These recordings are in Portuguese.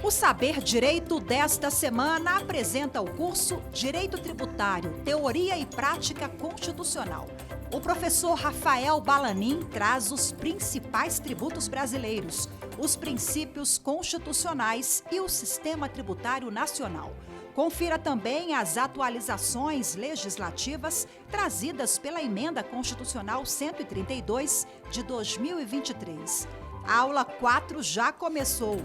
O Saber Direito desta semana apresenta o curso Direito Tributário, Teoria e Prática Constitucional. O professor Rafael Balanin traz os principais tributos brasileiros, os princípios constitucionais e o sistema tributário nacional. Confira também as atualizações legislativas trazidas pela Emenda Constitucional 132 de 2023. A aula 4 já começou.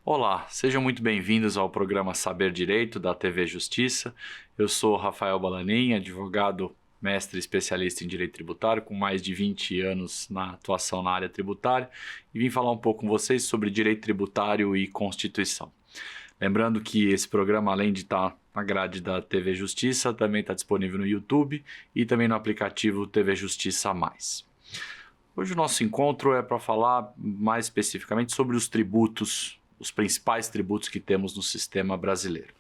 Olá, sejam muito bem-vindos ao programa Saber Direito da TV Justiça. Eu sou Rafael Balanin, advogado, mestre especialista em Direito Tributário, com mais de 20 anos na atuação na área tributária, e vim falar um pouco com vocês sobre Direito Tributário e Constituição. Lembrando que esse programa, além de estar na grade da TV Justiça, também está disponível no YouTube e também no aplicativo TV Justiça+. Hoje o nosso encontro é para falar mais especificamente sobre os tributos, os principais tributos que temos no sistema brasileiro.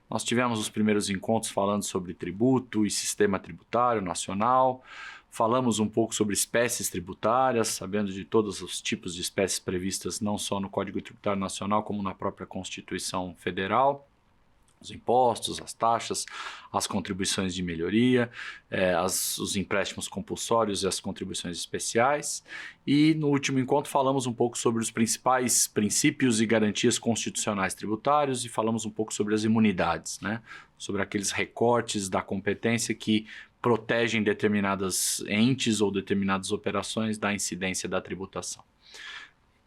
Nós tivemos os primeiros encontros falando sobre tributo e sistema tributário nacional, falamos um pouco sobre espécies tributárias, sabendo de todos os tipos de espécies previstas não só no Código Tributário Nacional, como na própria Constituição Federal, os impostos, as taxas, as contribuições de melhoria, os empréstimos compulsórios e as contribuições especiais. E no último encontro falamos um pouco sobre os principais princípios e garantias constitucionais tributários e falamos um pouco sobre as imunidades, né? Sobre aqueles recortes da competência que protegem determinadas entes ou determinadas operações da incidência da tributação.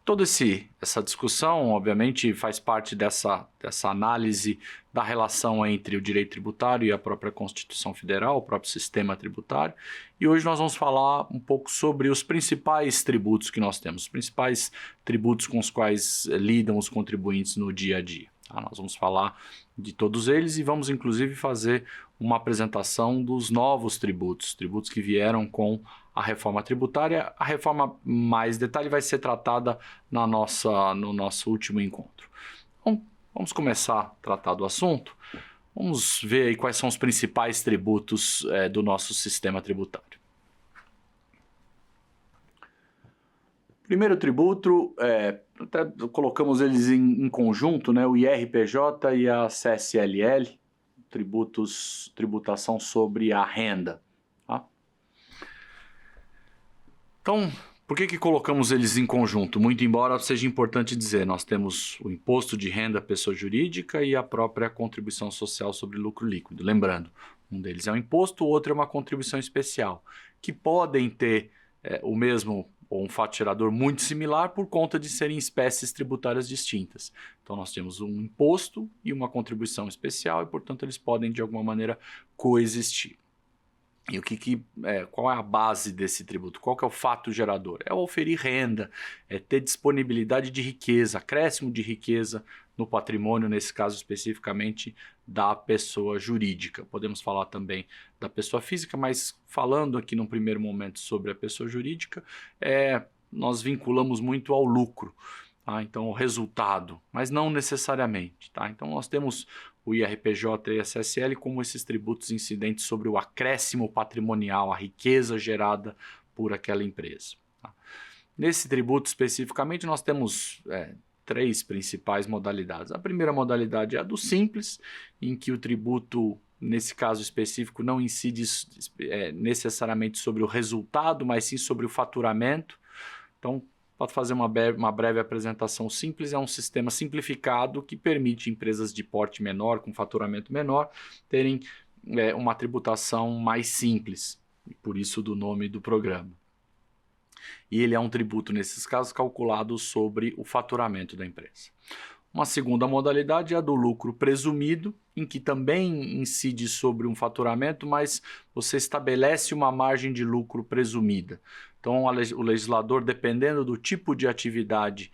Toda essa discussão, obviamente, faz parte dessa análise da relação entre o direito tributário e a própria Constituição Federal, o próprio sistema tributário. E hoje nós vamos falar um pouco sobre os principais tributos que nós temos, os principais tributos com os quais lidam os contribuintes no dia a dia. Nós vamos falar de todos eles e vamos, inclusive, fazer uma apresentação dos novos tributos que vieram com a reforma tributária. A reforma mais detalhe vai ser tratada no nosso último encontro. Então, vamos começar a tratar do assunto. Vamos ver aí quais são os principais tributos do nosso sistema tributário. Primeiro tributo, até colocamos eles em conjunto, né? O IRPJ e a CSLL, tributação sobre a renda. Tá? Então, por que colocamos eles em conjunto? Muito embora seja importante dizer, nós temos o imposto de renda pessoa jurídica e a própria contribuição social sobre lucro líquido. Lembrando, um deles é um imposto, o outro é uma contribuição especial, que podem ter o mesmo ou um fato gerador muito similar por conta de serem espécies tributárias distintas. Então nós temos um imposto e uma contribuição especial e, portanto, eles podem de alguma maneira coexistir. E qual é a base desse tributo? Qual que é o fato gerador? É oferir renda, é ter disponibilidade de riqueza, acréscimo de riqueza no patrimônio, nesse caso especificamente da pessoa jurídica. Podemos falar também da pessoa física, mas falando aqui num primeiro momento sobre a pessoa jurídica, nós vinculamos muito ao lucro, tá? Então o resultado, mas não necessariamente. Tá? Então nós temos o IRPJ e a CSL como esses tributos incidentes sobre o acréscimo patrimonial, a riqueza gerada por aquela empresa. Tá? Nesse tributo especificamente nós temos três principais modalidades. A primeira modalidade é a do simples, em que o tributo, nesse caso específico, não incide necessariamente sobre o resultado, mas sim sobre o faturamento. Então, para fazer uma breve apresentação simples, é um sistema simplificado que permite empresas de porte menor, com faturamento menor, terem uma tributação mais simples, por isso do nome do programa. E ele é um tributo, nesses casos, calculado sobre o faturamento da empresa. Uma segunda modalidade é a do lucro presumido, em que também incide sobre um faturamento, mas você estabelece uma margem de lucro presumida. Então, o legislador, dependendo do tipo de atividade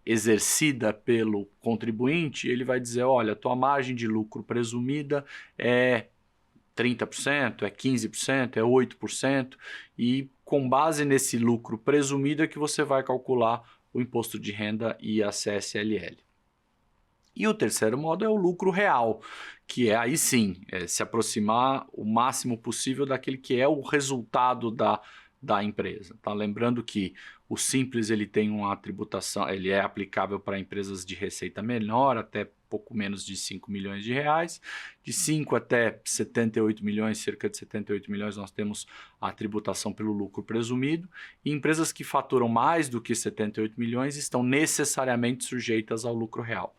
exercida pelo contribuinte, ele vai dizer, olha, tua margem de lucro presumida é 30%, é 15%, é 8%, e com base nesse lucro presumido é que você vai calcular o imposto de renda e a CSLL. E o terceiro modo é o lucro real, que é aí sim, se aproximar o máximo possível daquele que é o resultado da empresa. Tá? Lembrando que o Simples ele tem uma tributação, ele é aplicável para empresas de receita menor, até pouco menos de 5 milhões de reais. De 5 até 78 milhões, cerca de 78 milhões, nós temos a tributação pelo lucro presumido. E empresas que faturam mais do que 78 milhões estão necessariamente sujeitas ao lucro real.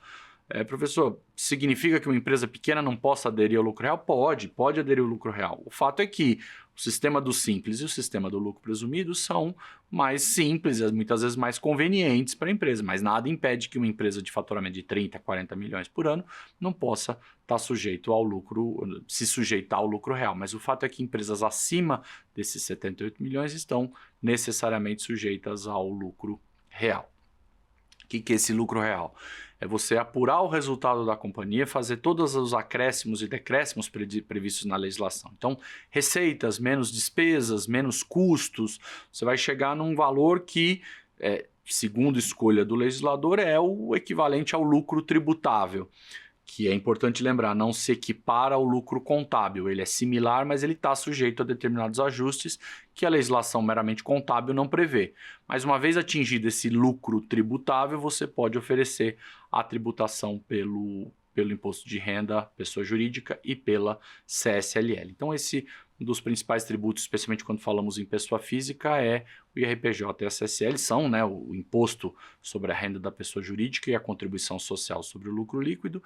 Professor, significa que uma empresa pequena não possa aderir ao lucro real? Pode aderir ao lucro real. O fato é que o sistema do Simples e o sistema do lucro presumido são mais simples, muitas vezes mais convenientes para a empresa, mas nada impede que uma empresa de faturamento de 30, 40 milhões por ano não possa estar sujeito ao lucro, se sujeitar ao lucro real. Mas o fato é que empresas acima desses 78 milhões estão necessariamente sujeitas ao lucro real. O que é esse lucro real? É você apurar o resultado da companhia, fazer todos os acréscimos e decréscimos previstos na legislação. Então, receitas, menos despesas, menos custos, você vai chegar num valor que, segundo escolha do legislador, é o equivalente ao lucro tributável, que é importante lembrar, não se equipara ao lucro contábil. Ele é similar, mas ele está sujeito a determinados ajustes que a legislação meramente contábil não prevê. Mas uma vez atingido esse lucro tributável, você pode oferecer a tributação pelo imposto de renda, pessoa jurídica, e pela CSLL. Então esse um dos principais tributos, especialmente quando falamos em pessoa física, é o IRPJ e a CSL, são o imposto sobre a renda da pessoa jurídica e a contribuição social sobre o lucro líquido,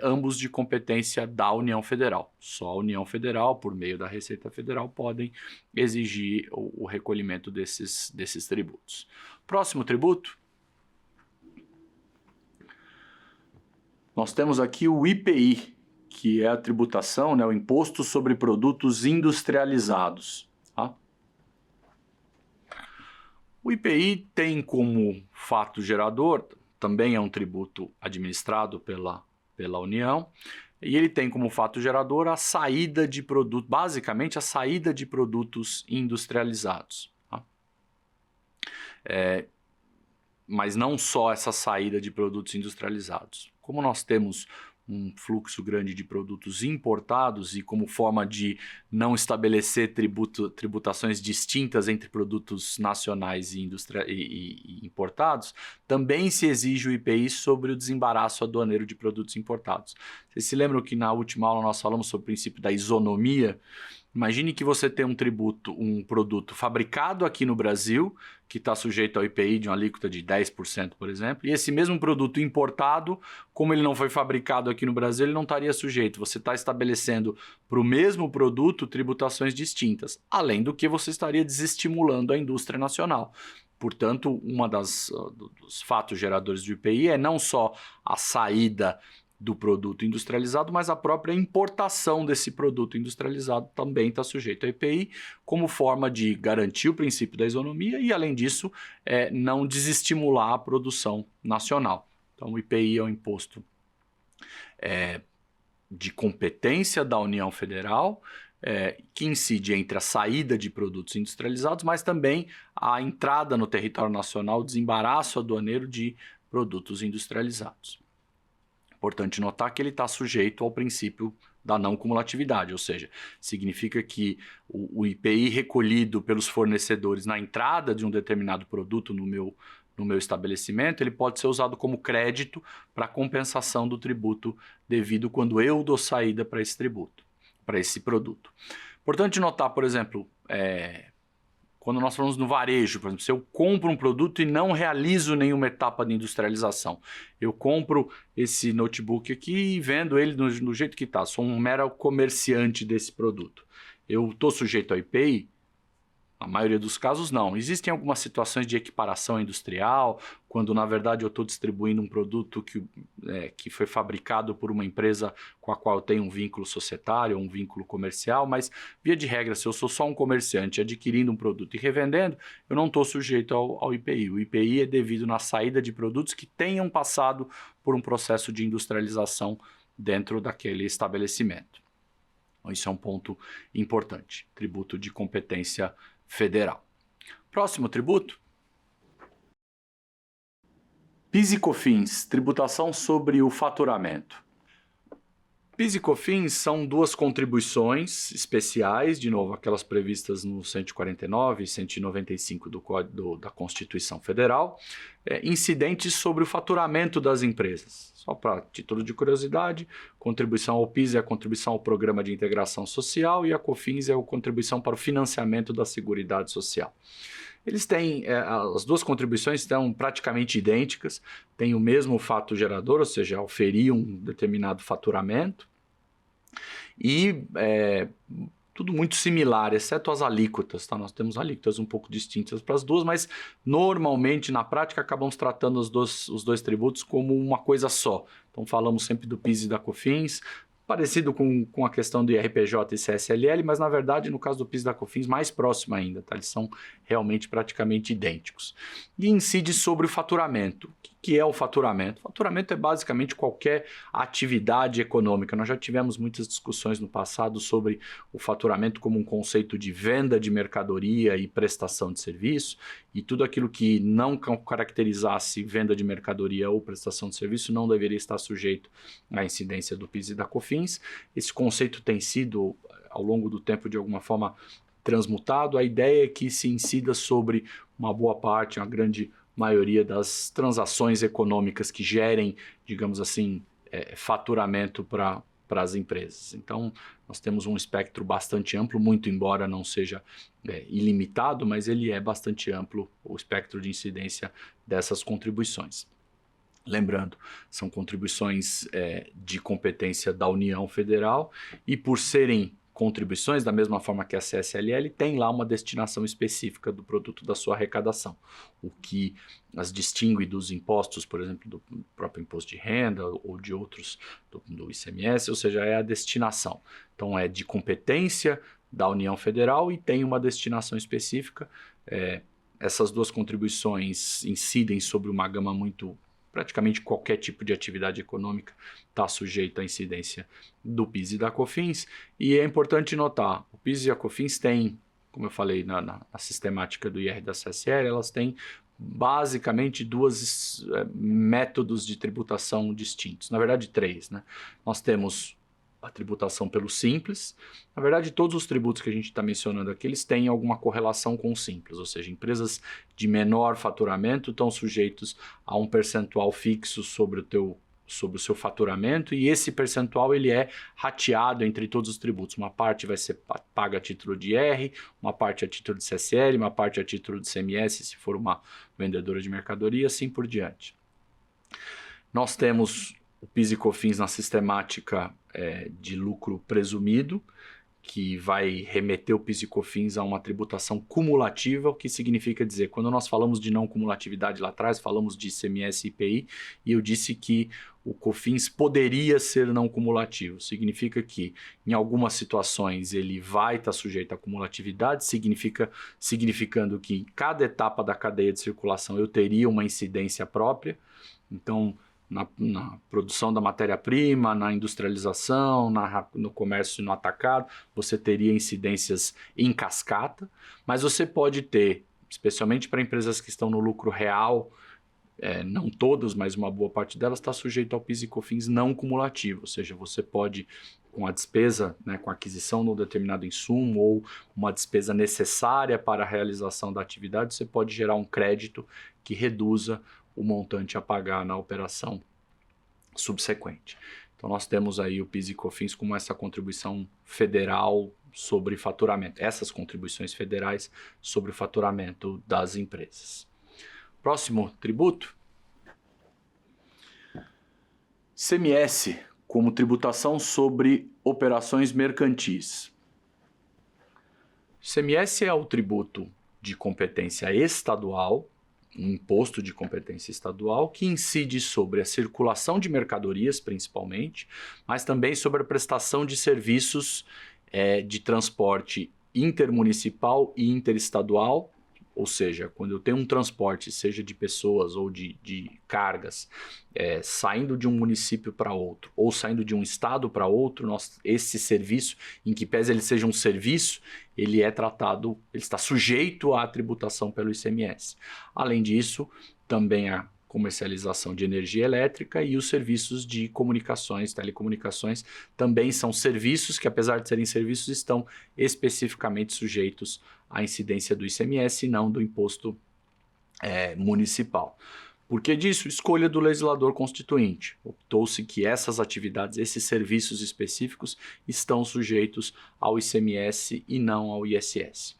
ambos de competência da União Federal. Só a União Federal, por meio da Receita Federal, podem exigir o recolhimento desses tributos. Próximo tributo, nós temos aqui o IPI, que é a tributação, o imposto sobre produtos industrializados. Tá? O IPI tem como fato gerador, também é um tributo administrado pela União, e ele tem como fato gerador a saída de produtos, basicamente a saída de produtos industrializados. Tá? Mas não só essa saída de produtos industrializados. Como nós temos um fluxo grande de produtos importados e como forma de não estabelecer tributações distintas entre produtos nacionais e importados, também se exige o IPI sobre o desembaraço aduaneiro de produtos importados. Vocês se lembram que na última aula nós falamos sobre o princípio da isonomia? Imagine que você tem um produto fabricado aqui no Brasil, que está sujeito ao IPI de uma alíquota de 10%, por exemplo, e esse mesmo produto importado, como ele não foi fabricado aqui no Brasil, ele não estaria sujeito. Você está estabelecendo para o mesmo produto tributações distintas, além do que você estaria desestimulando a indústria nacional. Portanto, dos fatos geradores do IPI é não só a saída do produto industrializado, mas a própria importação desse produto industrializado também está sujeito ao IPI, como forma de garantir o princípio da isonomia e, além disso, não desestimular a produção nacional. Então, o IPI é um imposto de competência da União Federal, que incide entre a saída de produtos industrializados, mas também a entrada no território nacional, o desembaraço aduaneiro de produtos industrializados. Importante notar que ele está sujeito ao princípio da não cumulatividade, ou seja, significa que o IPI recolhido pelos fornecedores na entrada de um determinado produto no meu estabelecimento, ele pode ser usado como crédito para compensação do tributo devido quando eu dou saída para esse tributo, para esse produto. Importante notar, por exemplo, quando nós falamos no varejo, por exemplo, se eu compro um produto e não realizo nenhuma etapa de industrialização, eu compro esse notebook aqui e vendo ele do jeito que está, sou um mero comerciante desse produto. Eu estou sujeito ao IPI? Na maioria dos casos, não. Existem algumas situações de equiparação industrial, quando na verdade eu estou distribuindo um produto que foi fabricado por uma empresa com a qual eu tenho um vínculo societário, um vínculo comercial, mas via de regra, se eu sou só um comerciante adquirindo um produto e revendendo, eu não estou sujeito ao IPI. O IPI é devido na saída de produtos que tenham passado por um processo de industrialização dentro daquele estabelecimento. Então, isso é um ponto importante. Tributo de competência federal. Próximo tributo. PIS e COFINS, tributação sobre o faturamento. PIS e COFINS são duas contribuições especiais, de novo, aquelas previstas no 149 e 195 do Código da Constituição Federal, incidentes sobre o faturamento das empresas. Só para título de curiosidade, contribuição ao PIS é a contribuição ao Programa de Integração Social e a COFINS é a contribuição para o financiamento da Seguridade Social. Eles têm, as duas contribuições estão praticamente idênticas, têm o mesmo fato gerador, ou seja, oferir um determinado faturamento, e tudo muito similar, exceto as alíquotas, tá? Nós temos alíquotas um pouco distintas para as duas, mas normalmente na prática acabamos tratando os dois tributos como uma coisa só. Então falamos sempre do PIS e da COFINS, parecido com a questão do IRPJ e CSLL, mas na verdade no caso do PIS e da COFINS mais próximo ainda, tá? Eles são realmente praticamente idênticos. E incide sobre o faturamento. O que é o faturamento? O faturamento é basicamente qualquer atividade econômica. Nós já tivemos muitas discussões no passado sobre o faturamento como um conceito de venda de mercadoria e prestação de serviço, e tudo aquilo que não caracterizasse venda de mercadoria ou prestação de serviço não deveria estar sujeito à incidência do PIS e da COFINS. Esse conceito tem sido, ao longo do tempo, de alguma forma transmutado. A ideia é que se incida sobre uma boa parte, uma grande maioria das transações econômicas que gerem, digamos assim, faturamento para as empresas. Então, nós temos um espectro bastante amplo, muito embora não seja ilimitado, mas ele é bastante amplo, o espectro de incidência dessas contribuições. Lembrando, são contribuições de competência da União Federal e, por serem contribuições, da mesma forma que a CSLL, tem lá uma destinação específica do produto da sua arrecadação, o que as distingue dos impostos, por exemplo, do próprio imposto de renda ou de outros, do ICMS, ou seja, é a destinação. Então é de competência da União Federal e tem uma destinação específica. Essas duas contribuições incidem sobre uma gama muito... Praticamente qualquer tipo de atividade econômica está sujeita à incidência do PIS e da COFINS. E é importante notar, o PIS e a COFINS têm, como eu falei na sistemática do IR da CSL, elas têm basicamente dois métodos de tributação distintos. Na verdade, três, né? Nós temos a tributação pelo Simples. Na verdade, todos os tributos que a gente está mencionando aqui, eles têm alguma correlação com o Simples, ou seja, empresas de menor faturamento estão sujeitos a um percentual fixo sobre o seu faturamento, e esse percentual ele é rateado entre todos os tributos. Uma parte vai ser paga a título de IR, uma parte a título de CSL, uma parte a título de CMS, se for uma vendedora de mercadoria, assim por diante. Nós temos o PIS e COFINS na sistemática de lucro presumido, que vai remeter o PIS e COFINS a uma tributação cumulativa, o que significa dizer, quando nós falamos de não cumulatividade lá atrás, falamos de ICMS e IPI, e eu disse que o COFINS poderia ser não cumulativo. Significa que, em algumas situações, ele vai estar sujeito à cumulatividade, significando que em cada etapa da cadeia de circulação eu teria uma incidência própria. Então, na produção da matéria-prima, na industrialização, no comércio e no atacado, você teria incidências em cascata, mas você pode ter, especialmente para empresas que estão no lucro real, não todas, mas uma boa parte delas está sujeito ao PIS e COFINS não cumulativo, ou seja, você pode, com a despesa, com a aquisição de um determinado insumo ou uma despesa necessária para a realização da atividade, você pode gerar um crédito que reduza o montante a pagar na operação subsequente. Então nós temos aí o PIS e COFINS como essa contribuição federal sobre faturamento, essas contribuições federais sobre o faturamento das empresas. Próximo tributo, ICMS como tributação sobre operações mercantis. ICMS é o tributo de competência estadual, um imposto de competência estadual que incide sobre a circulação de mercadorias, principalmente, mas também sobre a prestação de serviços de transporte intermunicipal e interestadual, ou seja, quando eu tenho um transporte, seja de pessoas ou de cargas, saindo de um município para outro, ou saindo de um estado para outro, esse serviço, em que pese ele seja um serviço, ele é tratado, ele está sujeito à tributação pelo ICMS. Além disso, também comercialização de energia elétrica, e os serviços de comunicações, telecomunicações, também são serviços que, apesar de serem serviços, estão especificamente sujeitos à incidência do ICMS e não do imposto municipal. Por que disso? Escolha do legislador constituinte. Optou-se que essas atividades, esses serviços específicos, estão sujeitos ao ICMS e não ao ISS.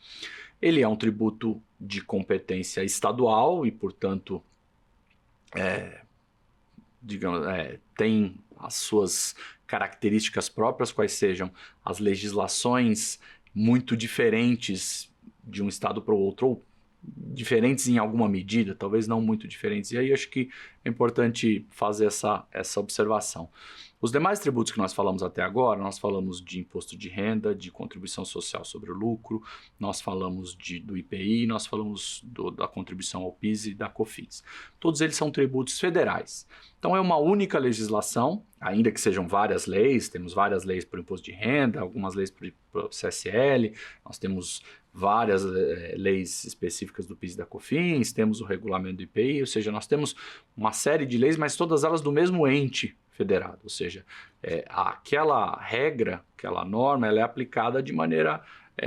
Ele é um tributo de competência estadual e, portanto, tem as suas características próprias, quais sejam as legislações muito diferentes de um estado para o outro, ou diferentes em alguma medida, talvez não muito diferentes. E aí acho que é importante fazer essa observação. Os demais tributos que nós falamos até agora, nós falamos de imposto de renda, de contribuição social sobre o lucro, nós falamos do IPI, nós falamos da contribuição ao PIS e da COFINS. Todos eles são tributos federais. Então é uma única legislação, ainda que sejam várias leis, temos várias leis para o imposto de renda, algumas leis para o CSL, nós temos várias leis específicas do PIS e da COFINS, temos o regulamento do IPI, ou seja, nós temos uma série de leis, mas todas elas do mesmo ente federado, ou seja, aquela regra, aquela norma, ela é aplicada de maneira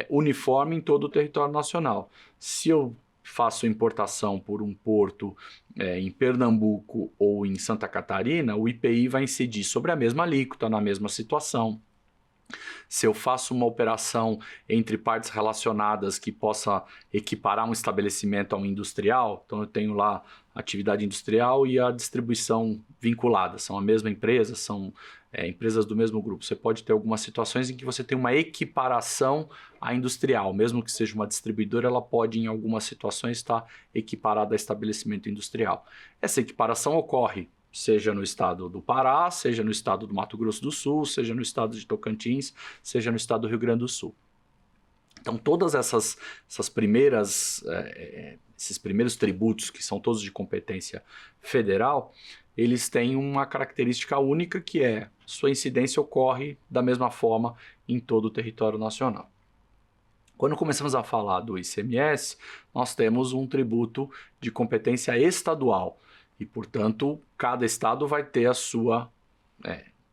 uniforme em todo o território nacional. Se eu faço importação por um porto em Pernambuco ou em Santa Catarina, o IPI vai incidir sobre a mesma alíquota, na mesma situação. Se eu faço uma operação entre partes relacionadas que possa equiparar um estabelecimento a um industrial, então eu tenho lá a atividade industrial e a distribuição vinculada, são a mesma empresa, são empresas do mesmo grupo. Você pode ter algumas situações em que você tem uma equiparação à industrial, mesmo que seja uma distribuidora, ela pode em algumas situações estar equiparada a estabelecimento industrial. Essa equiparação ocorre seja no estado do Pará, seja no estado do Mato Grosso do Sul, seja no estado de Tocantins, seja no estado do Rio Grande do Sul. Então, todas esses primeiros tributos, que são todos de competência federal, eles têm uma característica única, que é sua incidência ocorre da mesma forma em todo o território nacional. Quando começamos a falar do ICMS, nós temos um tributo de competência estadual, e, portanto, cada estado vai ter a sua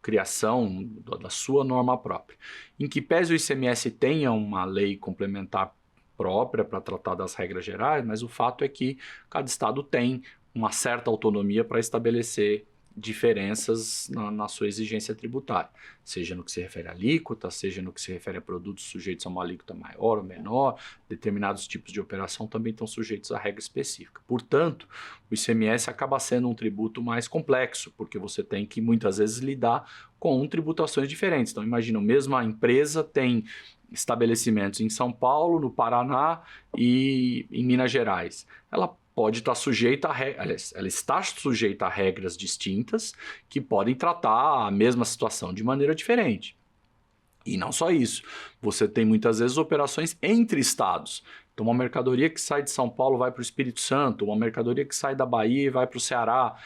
criação da sua norma própria. Em que pese o ICMS tenha uma lei complementar própria para tratar das regras gerais, mas o fato é que cada estado tem uma certa autonomia para estabelecer diferenças na sua exigência tributária, seja no que se refere à alíquota, seja no que se refere a produtos sujeitos a uma alíquota maior ou menor, determinados tipos de operação também estão sujeitos a regra específica. Portanto, o ICMS acaba sendo um tributo mais complexo, porque você tem que muitas vezes lidar com tributações diferentes. Então, imagina, a mesma empresa tem estabelecimentos em São Paulo, no Paraná e em Minas Gerais. Ela pode estar sujeita ela está sujeita a regras distintas que podem tratar a mesma situação de maneira diferente. E não só isso, você tem muitas vezes operações entre estados. Então, uma mercadoria que sai de São Paulo vai para o Espírito Santo, uma mercadoria que sai da Bahia e vai para o Ceará.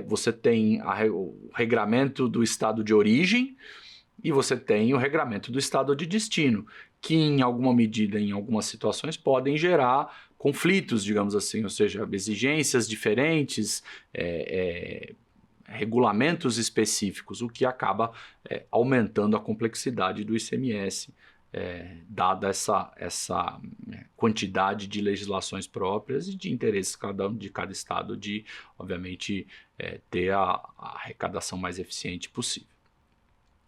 Você tem o regramento do estado de origem e você tem o regramento do estado de destino, que em alguma medida, em algumas situações, podem gerar conflitos, digamos assim, ou seja, exigências diferentes, regulamentos específicos, o que acaba aumentando a complexidade do ICMS, dada essa quantidade de legislações próprias e de interesses de cada estado de, obviamente, ter a arrecadação mais eficiente possível.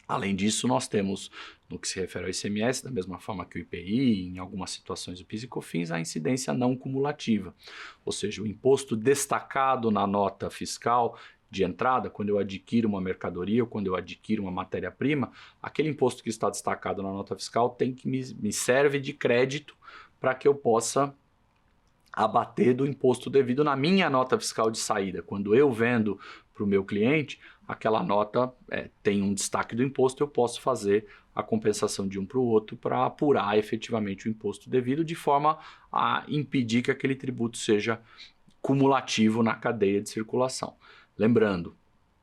Além disso, nós temos, no que se refere ao ICMS, da mesma forma que o IPI, em algumas situações o PIS e COFINS, a incidência não cumulativa, ou seja, o imposto destacado na nota fiscal de entrada, quando eu adquiro uma mercadoria ou quando eu adquiro uma matéria-prima, aquele imposto que está destacado na nota fiscal me serve de crédito para que eu possa abater do imposto devido na minha nota fiscal de saída. Quando eu vendo para o meu cliente, aquela nota tem um destaque do imposto, eu posso fazer a compensação de um para o outro para apurar efetivamente o imposto devido, de forma a impedir que aquele tributo seja cumulativo na cadeia de circulação. Lembrando,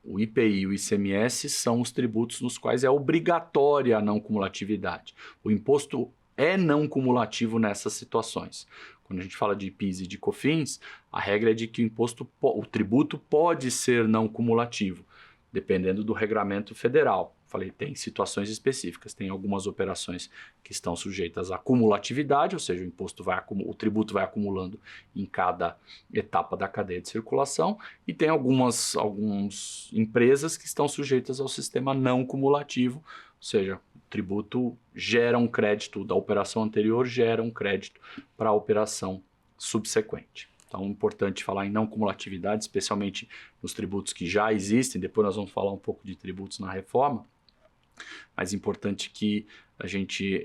o IPI e o ICMS são os tributos nos quais é obrigatória a não cumulatividade. O imposto é não cumulativo nessas situações. Quando a gente fala de PIS e de COFINS, a regra é de que o tributo pode ser não cumulativo, dependendo do regramento federal. Falei, tem situações específicas, tem algumas operações que estão sujeitas à cumulatividade, ou seja, o tributo vai acumulando em cada etapa da cadeia de circulação, e tem algumas empresas que estão sujeitas ao sistema não cumulativo, ou seja, o tributo gera um crédito da operação anterior, gera um crédito para a operação subsequente. Então, é importante falar em não cumulatividade, especialmente nos tributos que já existem. Depois nós vamos falar um pouco de tributos na reforma. Mas é importante que a gente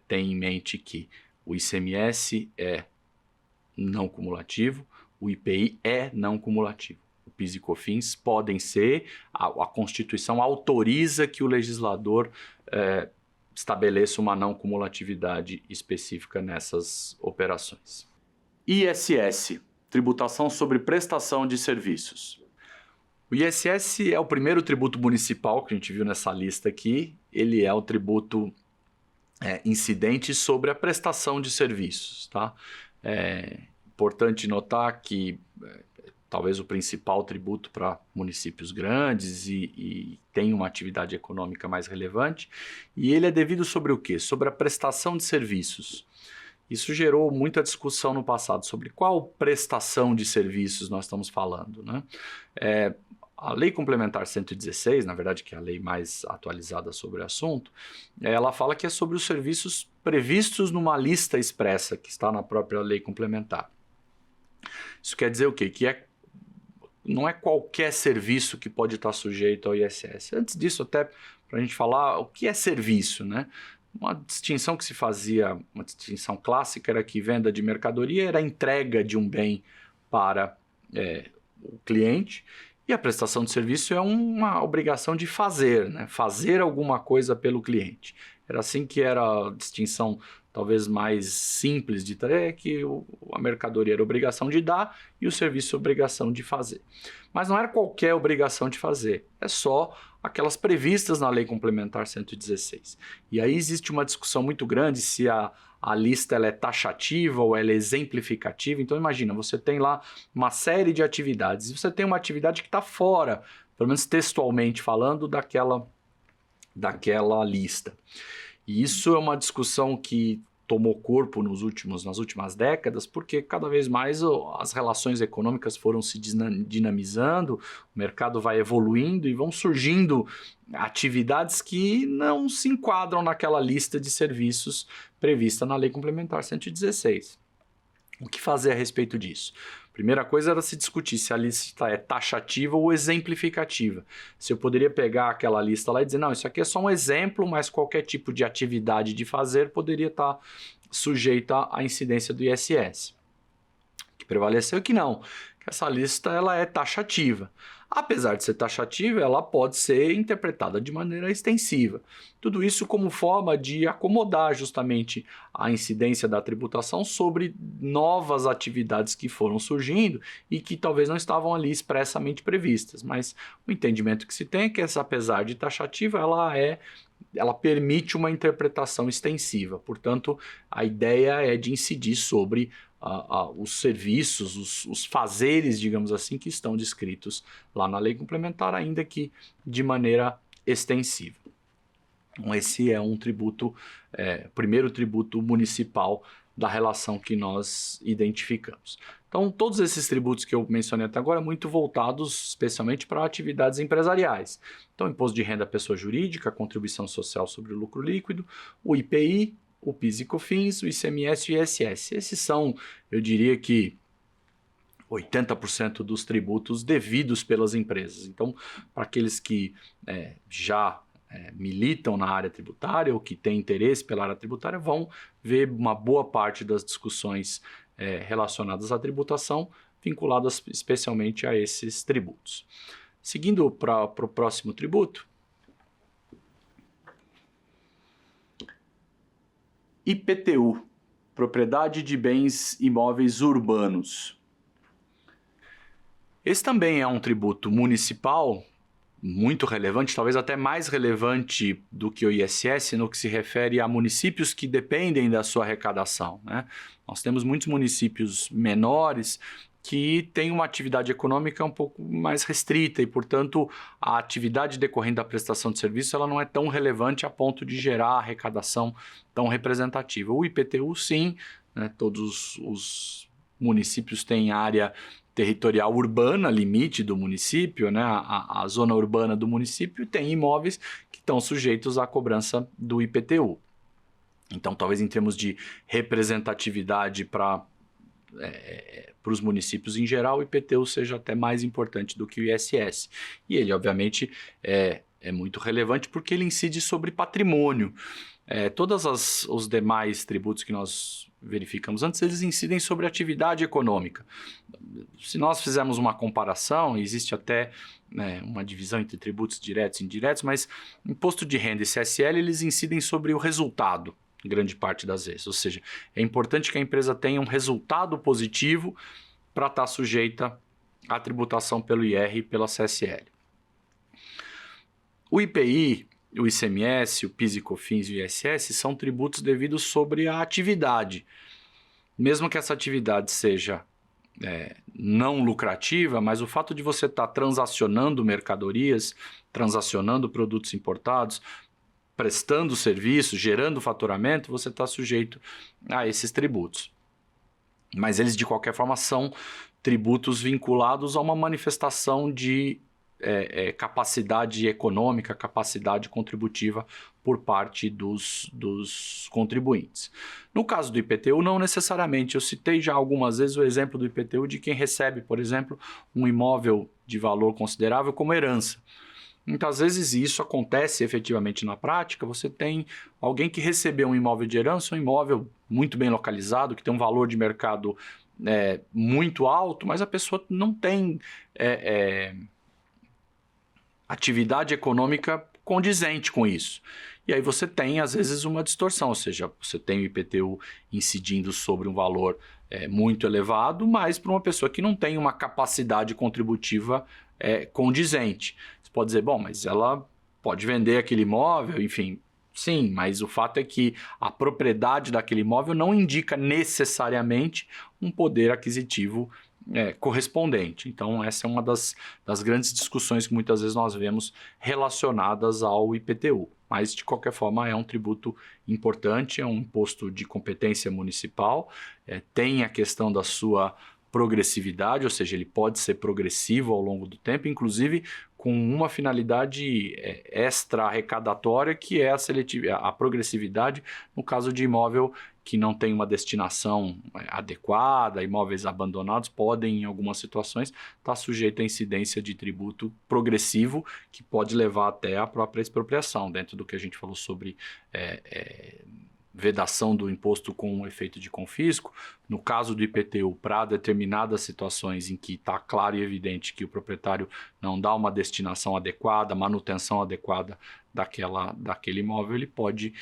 tenha em mente que o ICMS é não cumulativo, o IPI é não cumulativo. O PIS e COFINS podem ser, a Constituição autoriza que o legislador estabeleça uma não cumulatividade específica nessas operações. ISS, tributação sobre prestação de serviços. O ISS é o primeiro tributo municipal que a gente viu nessa lista aqui. Ele é o tributo incidente sobre a prestação de serviços. Tá? É importante notar que talvez o principal tributo para municípios grandes e tem uma atividade econômica mais relevante. E ele é devido sobre o quê? Sobre a prestação de serviços. Isso gerou muita discussão no passado sobre qual prestação de serviços nós estamos falando, né? A Lei Complementar 116, na verdade que é a lei mais atualizada sobre o assunto, ela fala que é sobre os serviços previstos numa lista expressa que está na própria Lei Complementar. Isso quer dizer o quê? Não é qualquer serviço que pode estar sujeito ao ISS. Antes disso, até para a gente falar o que é serviço, né? Uma distinção que se fazia, uma distinção clássica, era que venda de mercadoria era a entrega de um bem para o cliente, e a prestação de serviço é uma obrigação de fazer, né? Fazer alguma coisa pelo cliente. Era assim que era a distinção talvez mais simples de ter, que a mercadoria era obrigação de dar e o serviço obrigação de fazer. Mas não era qualquer obrigação de fazer, é só aquelas previstas na Lei Complementar 116. E aí existe uma discussão muito grande se a lista ela é taxativa ou ela é exemplificativa. Então imagina, você tem lá uma série de atividades e você tem uma atividade que está fora, pelo menos textualmente falando, daquela lista. E isso é uma discussão que tomou corpo nas últimas décadas, porque cada vez mais as relações econômicas foram se dinamizando, o mercado vai evoluindo e vão surgindo atividades que não se enquadram naquela lista de serviços prevista na Lei Complementar 116. O que fazer a respeito disso? Primeira coisa era se discutir se a lista é taxativa ou exemplificativa. Se eu poderia pegar aquela lista lá e dizer, não, isso aqui é só um exemplo, mas qualquer tipo de atividade de fazer poderia estar sujeita à incidência do ISS. O que prevaleceu é que não, que essa lista ela é taxativa. Apesar de ser taxativa, ela pode ser interpretada de maneira extensiva. Tudo isso como forma de acomodar justamente a incidência da tributação sobre novas atividades que foram surgindo e que talvez não estavam ali expressamente previstas. Mas o entendimento que se tem é que essa, apesar de taxativa, ela permite uma interpretação extensiva. Portanto, a ideia é de incidir sobre os serviços, os fazeres, digamos assim, que estão descritos lá na Lei Complementar, ainda que de maneira extensiva. Então, esse é um tributo, primeiro tributo municipal da relação que nós identificamos. Então, todos esses tributos que eu mencionei até agora, muito voltados especialmente para atividades empresariais. Então, imposto de renda à pessoa jurídica, contribuição social sobre o lucro líquido, o IPI, o PIS e COFINS, o ICMS e o ISS. Esses são, eu diria que 80% dos tributos devidos pelas empresas. Então, para aqueles que já militam na área tributária ou que têm interesse pela área tributária, vão ver uma boa parte das discussões relacionadas à tributação vinculadas especialmente a esses tributos. Seguindo para o próximo tributo, IPTU, Propriedade de Bens Imóveis Urbanos. Esse também é um tributo municipal muito relevante, talvez até mais relevante do que o ISS no que se refere a municípios que dependem da sua arrecadação, né? Nós temos muitos municípios menores que têm uma atividade econômica um pouco mais restrita e, portanto, a atividade decorrente da prestação de serviço ela não é tão relevante a ponto de gerar arrecadação tão representativa. O IPTU, sim, né? Todos os municípios têm área territorial urbana, limite do município, né? A zona urbana do município tem imóveis que estão sujeitos à cobrança do IPTU. Então, talvez em termos de representatividade para os municípios em geral, o IPTU seja até mais importante do que o ISS. E ele, obviamente, é muito relevante porque ele incide sobre patrimônio. Todos os demais tributos que nós verificamos antes, eles incidem sobre atividade econômica. Se nós fizermos uma comparação, existe até uma divisão entre tributos diretos e indiretos, mas imposto de renda e CSL, eles incidem sobre o resultado, grande parte das vezes. Ou seja, é importante que a empresa tenha um resultado positivo para estar sujeita à tributação pelo IR e pela CSL. O IPI, o ICMS, o PIS e COFINS e o ISS são tributos devidos sobre a atividade. Mesmo que essa atividade seja não lucrativa, mas o fato de você estar transacionando mercadorias, transacionando produtos importados, prestando serviços, gerando faturamento, você está sujeito a esses tributos. Mas eles, de qualquer forma, são tributos vinculados a uma manifestação de capacidade econômica, capacidade contributiva por parte dos contribuintes. No caso do IPTU, não necessariamente. Eu citei já algumas vezes o exemplo do IPTU de quem recebe, por exemplo, um imóvel de valor considerável como herança. Muitas vezes isso acontece efetivamente na prática. Você tem alguém que recebeu um imóvel de herança, um imóvel muito bem localizado, que tem um valor de mercado muito alto, mas a pessoa não tem atividade econômica condizente com isso. E aí você tem, às vezes, uma distorção, ou seja, você tem o IPTU incidindo sobre um valor muito elevado, mas para uma pessoa que não tem uma capacidade contributiva condizente. Você pode dizer, bom, mas ela pode vender aquele imóvel, enfim, sim, mas o fato é que a propriedade daquele imóvel não indica necessariamente um poder aquisitivo correspondente. Então, essa é uma das grandes discussões que muitas vezes nós vemos relacionadas ao IPTU. Mas, de qualquer forma, é um tributo importante, é um imposto de competência municipal, tem a questão da sua progressividade, ou seja, ele pode ser progressivo ao longo do tempo, inclusive com uma finalidade extra arrecadatória, que é a progressividade no caso de imóvel que não tem uma destinação adequada, imóveis abandonados podem, em algumas situações, estar sujeito à incidência de tributo progressivo, que pode levar até a própria expropriação, dentro do que a gente falou sobre vedação do imposto com efeito de confisco. No caso do IPTU, para determinadas situações em que está claro e evidente que o proprietário não dá uma destinação adequada, manutenção adequada daquele imóvel, ele pode,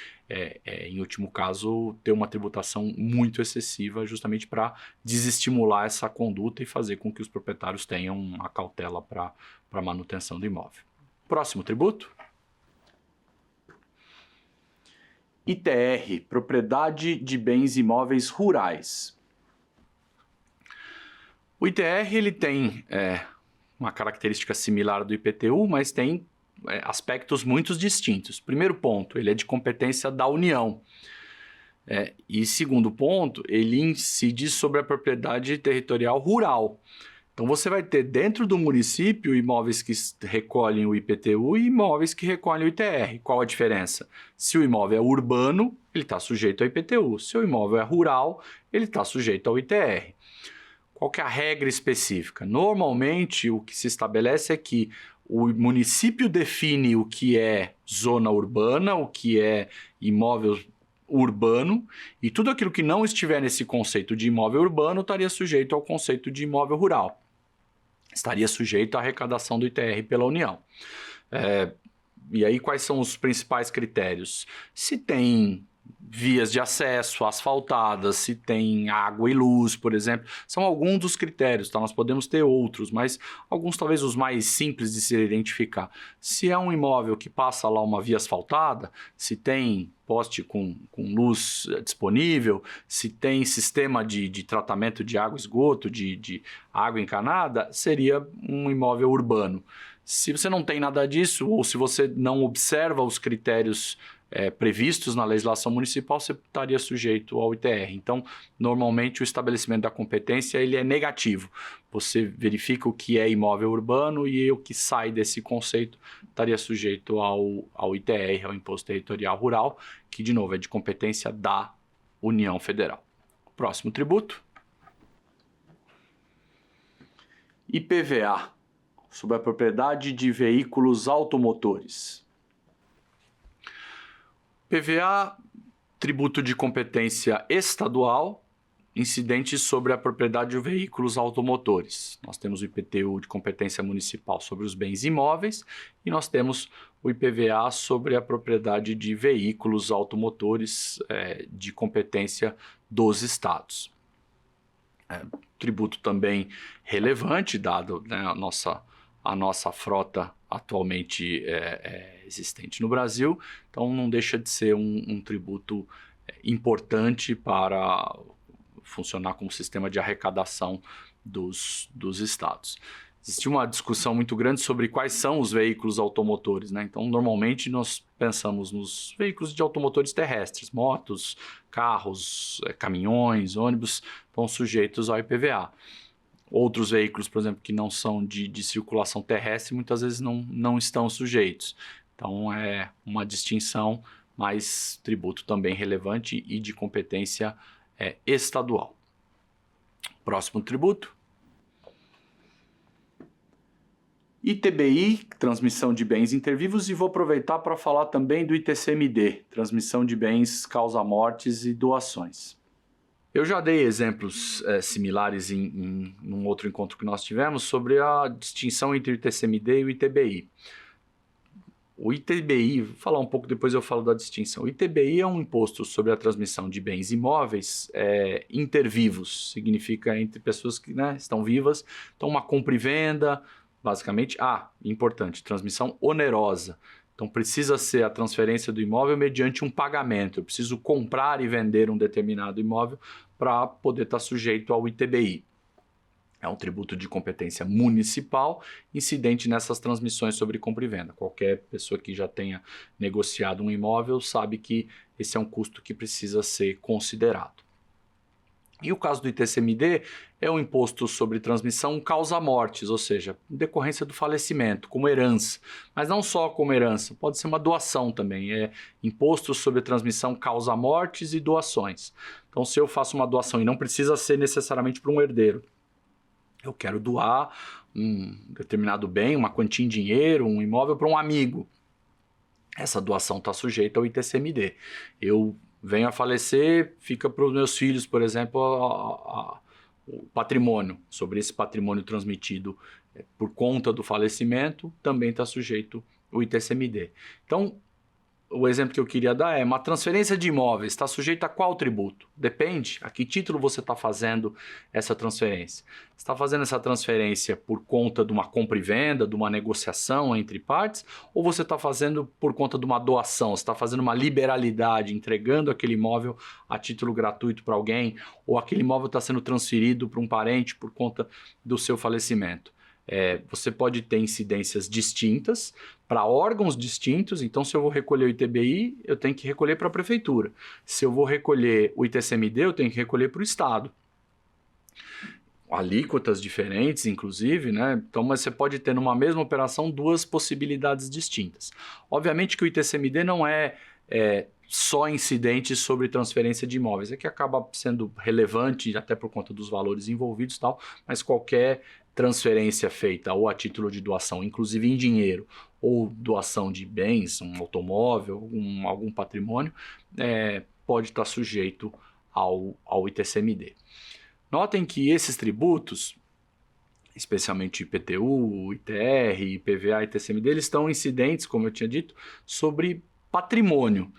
em último caso, ter uma tributação muito excessiva, justamente para desestimular essa conduta e fazer com que os proprietários tenham a cautela para a manutenção do imóvel. Próximo tributo. ITR, Propriedade de Bens Imóveis Rurais. O ITR ele tem uma característica similar do IPTU, mas tem aspectos muito distintos. Primeiro ponto, ele é de competência da União. E segundo ponto, ele incide sobre a propriedade territorial rural. Então você vai ter dentro do município imóveis que recolhem o IPTU e imóveis que recolhem o ITR. Qual a diferença? Se o imóvel é urbano, ele está sujeito ao IPTU. Se o imóvel é rural, ele está sujeito ao ITR. Qual que é a regra específica? Normalmente o que se estabelece é que o município define o que é zona urbana, o que é imóvel urbano, e tudo aquilo que não estiver nesse conceito de imóvel urbano estaria sujeito ao conceito de imóvel rural. Estaria sujeito à arrecadação do ITR pela União. E aí, quais são os principais critérios? Se tem vias de acesso asfaltadas, se tem água e luz, por exemplo. São alguns dos critérios, tá? Nós podemos ter outros, mas alguns talvez os mais simples de se identificar. Se é um imóvel que passa lá uma via asfaltada, se tem poste com luz disponível, se tem sistema de tratamento de água e esgoto, de água encanada, seria um imóvel urbano. Se você não tem nada disso, ou se você não observa os critérios previstos na legislação municipal, você estaria sujeito ao ITR. Então, normalmente o estabelecimento da competência ele é negativo. Você verifica o que é imóvel urbano e o que sai desse conceito estaria sujeito ao ITR, ao Imposto Territorial Rural, que, de novo, é de competência da União Federal. Próximo tributo. IPVA, sobre a propriedade de veículos automotores. PVA, tributo de competência estadual, incidente sobre a propriedade de veículos automotores. Nós temos o IPTU de competência municipal sobre os bens imóveis e nós temos o IPVA sobre a propriedade de veículos automotores de competência dos estados. Tributo também relevante, dado, né, a nossa frota atualmente existente no Brasil, então não deixa de ser um tributo importante para funcionar como sistema de arrecadação dos estados. Existe uma discussão muito grande sobre quais são os veículos automotores, né? Então, normalmente nós pensamos nos veículos de automotores terrestres, motos, carros, caminhões, ônibus, estão sujeitos ao IPVA. Outros veículos, por exemplo, que não são de circulação terrestre, muitas vezes não estão sujeitos. Então, é uma distinção, mas tributo também relevante e de competência estadual. Próximo tributo. ITBI, transmissão de bens intervivos, e vou aproveitar para falar também do ITCMD, transmissão de bens causa-mortes e doações. Eu já dei exemplos similares em um outro encontro que nós tivemos sobre a distinção entre o ITCMD e o ITBI. O ITBI, vou falar um pouco depois eu falo da distinção. O ITBI é um imposto sobre a transmissão de bens imóveis intervivos, significa entre pessoas que estão vivas. Então, uma compra e venda, basicamente, importante, transmissão onerosa. Então, precisa ser a transferência do imóvel mediante um pagamento. Eu preciso comprar e vender um determinado imóvel para poder estar sujeito ao ITBI. É um tributo de competência municipal incidente nessas transmissões sobre compra e venda. Qualquer pessoa que já tenha negociado um imóvel sabe que esse é um custo que precisa ser considerado. E o caso do ITCMD é um imposto sobre transmissão causa-mortes, ou seja, em decorrência do falecimento, como herança. Mas não só como herança, pode ser uma doação também. É imposto sobre transmissão causa-mortes e doações. Então, se eu faço uma doação e não precisa ser necessariamente para um herdeiro, eu quero doar um determinado bem, uma quantia em dinheiro, um imóvel para um amigo. Essa doação está sujeita ao ITCMD. Eu venho a falecer, fica para os meus filhos, por exemplo, o patrimônio. Sobre esse patrimônio transmitido por conta do falecimento, também está sujeito o ITCMD. Então, o exemplo que eu queria dar é uma transferência de imóveis, está sujeita a qual tributo? Depende a que título você está fazendo essa transferência. Você está fazendo essa transferência por conta de uma compra e venda, de uma negociação entre partes, ou você está fazendo por conta de uma doação, você está fazendo uma liberalidade, entregando aquele imóvel a título gratuito para alguém, ou aquele imóvel está sendo transferido para um parente por conta do seu falecimento. Você pode ter incidências distintas para órgãos distintos. Então, se eu vou recolher o ITBI, eu tenho que recolher para a prefeitura. Se eu vou recolher o ITCMD, eu tenho que recolher para o estado. Alíquotas diferentes, inclusive, né? Então, mas você pode ter numa mesma operação duas possibilidades distintas. Obviamente que o ITCMD não é só incidente sobre transferência de imóveis, é que acaba sendo relevante até por conta dos valores envolvidos e tal, mas qualquer transferência feita ou a título de doação, inclusive em dinheiro, ou doação de bens, um automóvel, algum patrimônio, pode estar sujeito ao ITCMD. Notem que esses tributos, especialmente IPTU, ITR, IPVA e ITCMD, eles estão incidentes, como eu tinha dito, sobre patrimônio.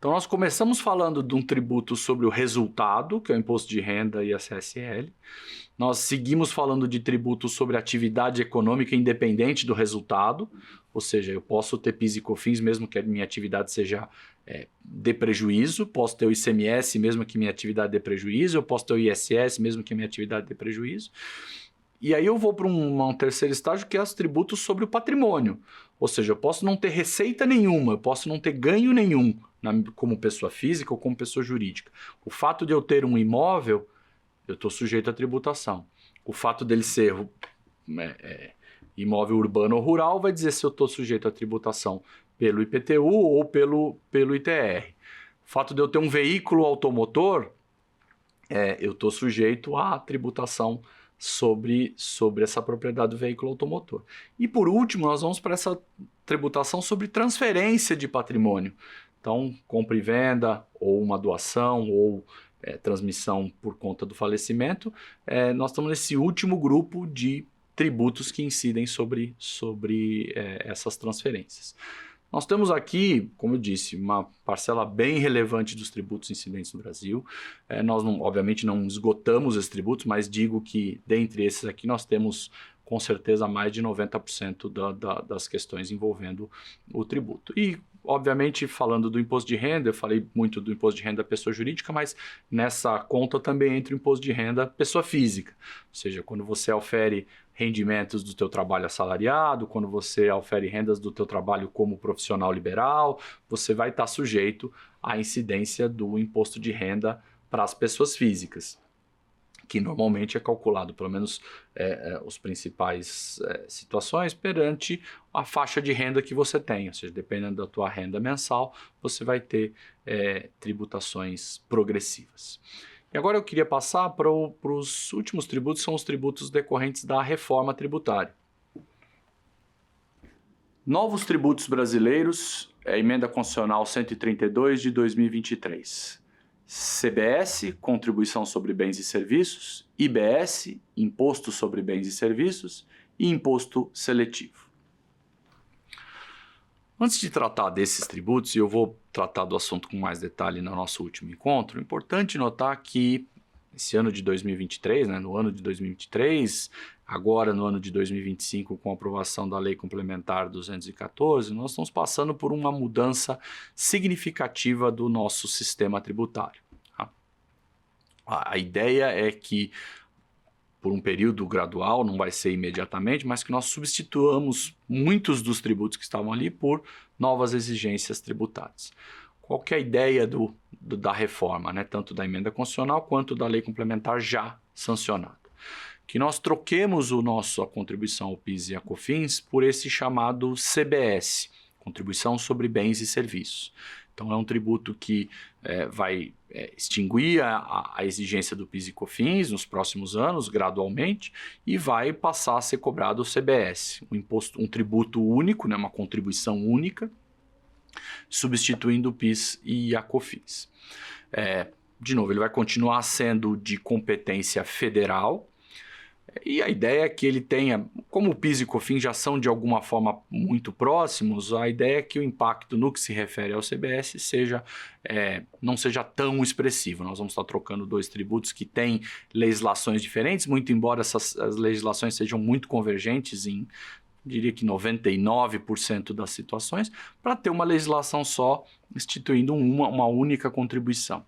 Então, nós começamos falando de um tributo sobre o resultado, que é o imposto de renda e a CSL. Nós seguimos falando de tributo sobre atividade econômica independente do resultado, ou seja, eu posso ter PIS e COFINS mesmo que a minha atividade seja de prejuízo, posso ter o ICMS mesmo que minha atividade dê prejuízo, eu posso ter o ISS mesmo que a minha atividade dê prejuízo. E aí eu vou para um terceiro estágio que é os tributos sobre o patrimônio. Ou seja, eu posso não ter receita nenhuma, eu posso não ter ganho nenhum como pessoa física ou como pessoa jurídica. O fato de eu ter um imóvel, eu estou sujeito à tributação. O fato dele ser imóvel urbano ou rural vai dizer se eu estou sujeito à tributação pelo IPTU ou pelo ITR. O fato de eu ter um veículo automotor, eu estou sujeito à tributação sobre essa propriedade do veículo automotor. E por último, nós vamos para essa tributação sobre transferência de patrimônio. Então, compra e venda, ou uma doação, ou transmissão por conta do falecimento, nós estamos nesse último grupo de tributos que incidem sobre essas transferências. Nós temos aqui, como eu disse, uma parcela bem relevante dos tributos incidentes no Brasil. Nós, obviamente, não esgotamos esses tributos, mas digo que, dentre esses aqui, nós temos, com certeza, mais de 90% das questões envolvendo o tributo. E, obviamente, falando do imposto de renda, eu falei muito do imposto de renda pessoa jurídica, mas nessa conta também entra o imposto de renda pessoa física. Ou seja, quando você ofere rendimentos do teu trabalho assalariado, quando você ofere rendas do teu trabalho como profissional liberal, você vai estar sujeito à incidência do imposto de renda para as pessoas físicas, que normalmente é calculado, pelo menos os principais situações, perante a faixa de renda que você tem. Ou seja, dependendo da tua renda mensal, você vai ter tributações progressivas. E agora eu queria passar para os últimos tributos, são os tributos decorrentes da reforma tributária. Novos tributos brasileiros, Emenda Constitucional 132 de 2023. CBS, Contribuição sobre Bens e Serviços, IBS, Imposto sobre Bens e Serviços e Imposto Seletivo. Antes de tratar desses tributos, e eu vou tratar do assunto com mais detalhe no nosso último encontro, é importante notar que esse ano de 2023, no ano de 2023, agora no ano de 2025, com a aprovação da Lei Complementar 214, nós estamos passando por uma mudança significativa do nosso sistema tributário. A ideia é que, por um período gradual, não vai ser imediatamente, mas que nós substituamos muitos dos tributos que estavam ali por novas exigências tributárias. Qual que é a ideia da reforma, tanto da emenda constitucional quanto da lei complementar já sancionada? Que nós troquemos a contribuição ao PIS e a COFINS por esse chamado CBS, Contribuição sobre Bens e Serviços. Então é um tributo que vai extinguir a exigência do PIS e COFINS nos próximos anos, gradualmente, e vai passar a ser cobrado o CBS, um tributo único, uma contribuição única, substituindo o PIS e a COFINS. De novo, ele vai continuar sendo de competência federal, e a ideia é que ele tenha, como o PIS e COFINS já são de alguma forma muito próximos, a ideia é que o impacto no que se refere ao CBS não seja tão expressivo. Nós vamos estar trocando dois tributos que têm legislações diferentes, muito embora as legislações sejam muito convergentes em, diria que 99% das situações, para ter uma legislação só, instituindo uma única contribuição.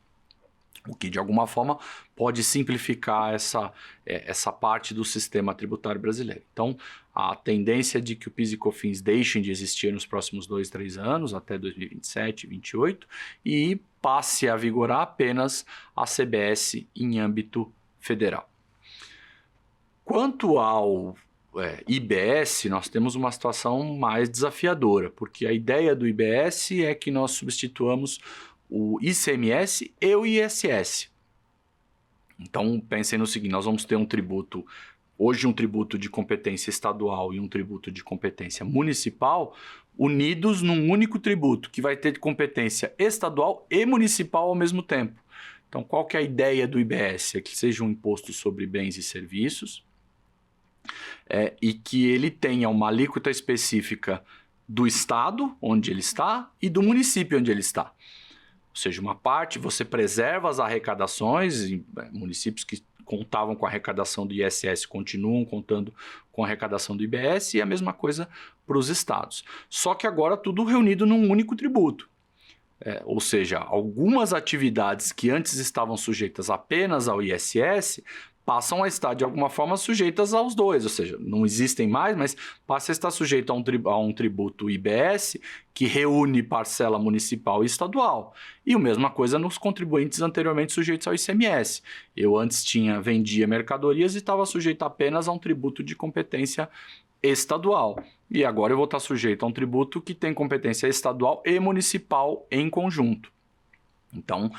O que, de alguma forma, pode simplificar essa parte do sistema tributário brasileiro. Então, a tendência de que o PIS e COFINS deixem de existir nos próximos 2, 3 anos, até 2027, 2028, e passe a vigorar apenas a CBS em âmbito federal. Quanto ao IBS, nós temos uma situação mais desafiadora, porque a ideia do IBS é que nós substituamos o ICMS e o ISS. Então, pensem no seguinte, nós vamos ter um tributo, hoje um tributo de competência estadual e um tributo de competência municipal, unidos num único tributo, que vai ter de competência estadual e municipal ao mesmo tempo. Então, qual que é a ideia do IBS? É que seja um imposto sobre bens e serviços, e que ele tenha uma alíquota específica do estado onde ele está e do município onde ele está. Ou seja, uma parte você preserva as arrecadações, e municípios que contavam com a arrecadação do ISS continuam contando com a arrecadação do IBS, e a mesma coisa para os estados. Só que agora tudo reunido num único tributo. Ou seja, algumas atividades que antes estavam sujeitas apenas ao ISS passam a estar, de alguma forma, sujeitas aos dois. Ou seja, não existem mais, mas passa a estar sujeito a um tributo IBS que reúne parcela municipal e estadual. E a mesma coisa nos contribuintes anteriormente sujeitos ao ICMS. Eu antes vendia mercadorias e estava sujeito apenas a um tributo de competência estadual. E agora eu vou estar sujeito a um tributo que tem competência estadual e municipal em conjunto. Então,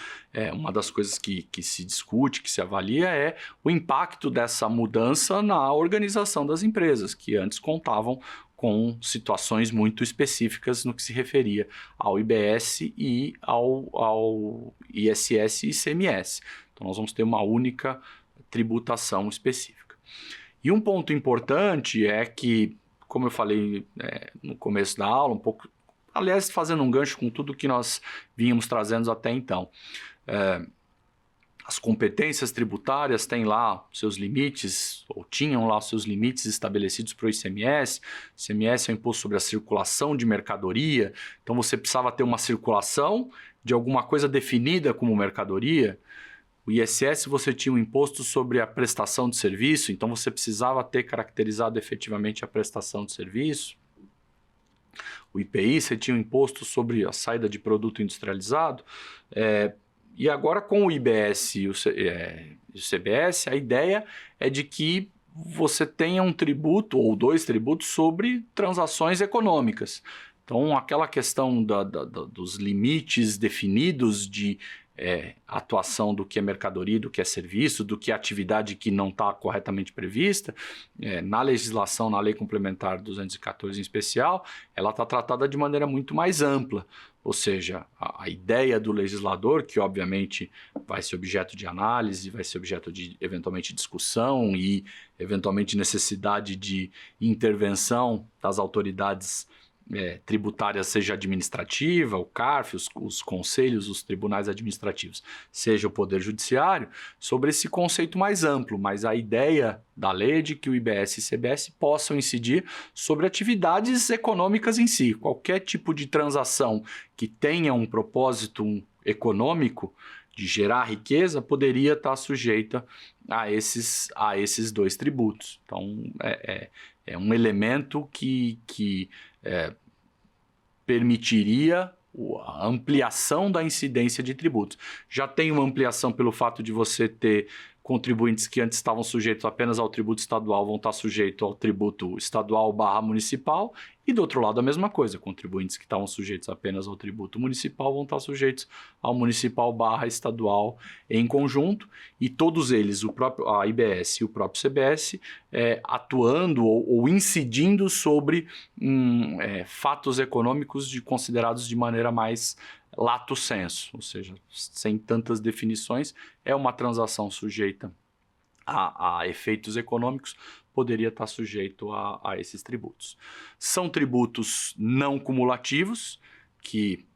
uma das coisas que se discute, que se avalia, é o impacto dessa mudança na organização das empresas, que antes contavam com situações muito específicas no que se referia ao IBS e ao ISS e ICMS. Então, nós vamos ter uma única tributação específica. E um ponto importante é que, como eu falei no começo da aula, um pouco, aliás, fazendo um gancho com tudo que nós vínhamos trazendo até então, as competências tributárias têm lá seus limites, ou tinham lá seus limites estabelecidos para o ICMS. O ICMS é o imposto sobre a circulação de mercadoria, então você precisava ter uma circulação de alguma coisa definida como mercadoria. O ISS você tinha um imposto sobre a prestação de serviço, então você precisava ter caracterizado efetivamente a prestação de serviço. O IPI você tinha um imposto sobre a saída de produto industrializado. E agora com o IBS e o CBS, a ideia é de que você tenha um tributo ou dois tributos sobre transações econômicas. Então, aquela questão dos limites definidos de atuação do que é mercadoria, do que é serviço, do que é atividade que não está corretamente prevista, na legislação, na Lei Complementar 214 em especial, ela está tratada de maneira muito mais ampla. Ou seja, a ideia do legislador, que obviamente vai ser objeto de análise, vai ser objeto de eventualmente discussão e eventualmente necessidade de intervenção das autoridades tributária, seja administrativa, o CARF, os conselhos, os tribunais administrativos, seja o Poder Judiciário, sobre esse conceito mais amplo, mas a ideia da lei é de que o IBS e o CBS possam incidir sobre atividades econômicas em si. Qualquer tipo de transação que tenha um propósito econômico de gerar riqueza poderia estar sujeita a esses dois tributos. Então, é um elemento que permitiria a ampliação da incidência de tributos. Já tem uma ampliação pelo fato de você ter contribuintes que antes estavam sujeitos apenas ao tributo estadual vão estar sujeitos ao tributo estadual/municipal, e do outro lado a mesma coisa, contribuintes que estavam sujeitos apenas ao tributo municipal vão estar sujeitos ao municipal/estadual em conjunto, e todos eles, a IBS e o próprio CBS, atuando ou incidindo sobre fatos econômicos considerados de maneira mais lato sensu, ou seja, sem tantas definições, é uma transação sujeita a efeitos econômicos, poderia estar sujeito a esses tributos. São tributos não cumulativos, que